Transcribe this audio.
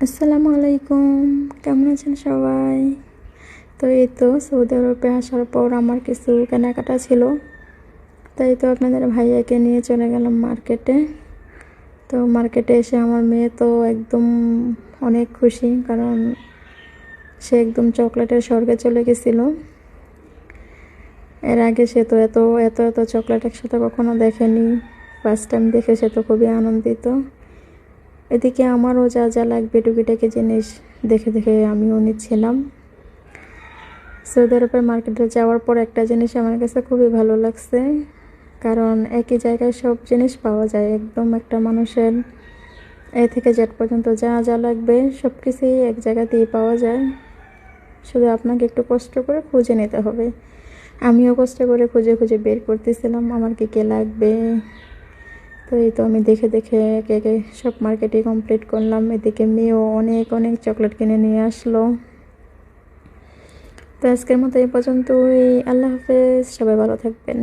আসসালামু আলাইকুম। কেমন আছেন সবাই? তো এই তো সৌদি আরবে আসার পর আমার কিছু কেনাকাটা ছিল, তাই তো আপনাদের ভাইয়াকে নিয়ে চলে গেলাম মার্কেটে। তো মার্কেটে এসে আমার মেয়ে তো একদম অনেক খুশি, কারণ সে একদম চকলেটের স্বর্গে চলে গেছিলো। এর আগে সে তো এত এত এত চকলেট একসাথে কখনো দেখেনি। ফার্স্ট টাইম দেখে সে তো খুবই আনন্দিত। এদিকে আমারও যা যা লাগবে টুকিটাকি জিনিস দেখে দেখে আমিও নিচ্ছিলাম। সৌদি আরবের মার্কেটে যাওয়ার পর একটা জিনিস আমার কাছে খুবই ভালো লাগছে, কারণ একই জায়গায় সব জিনিস পাওয়া যায়। একদম একটা মানুষের এ থেকে জেড পর্যন্ত যা যা লাগবে সব কিছুই এক জায়গাতেই পাওয়া যায়। শুধু আপনাকে একটু কষ্ট করে খুঁজে নিতে হবে। আমিও কষ্ট করে খুঁজে খুঁজে বের করতেছিলাম আমার কী কী লাগবে। তো এই তো আমি দেখে দেখে একে একে সব মার্কেটই কমপ্লিট করলাম। এদিকে মেয়েও অনেক অনেক চকলেট কিনে নিয়ে আসলো। তো আজকের মতো এই পর্যন্তই। আল্লাহ হাফেজ, সবাই ভালো থাকবেন।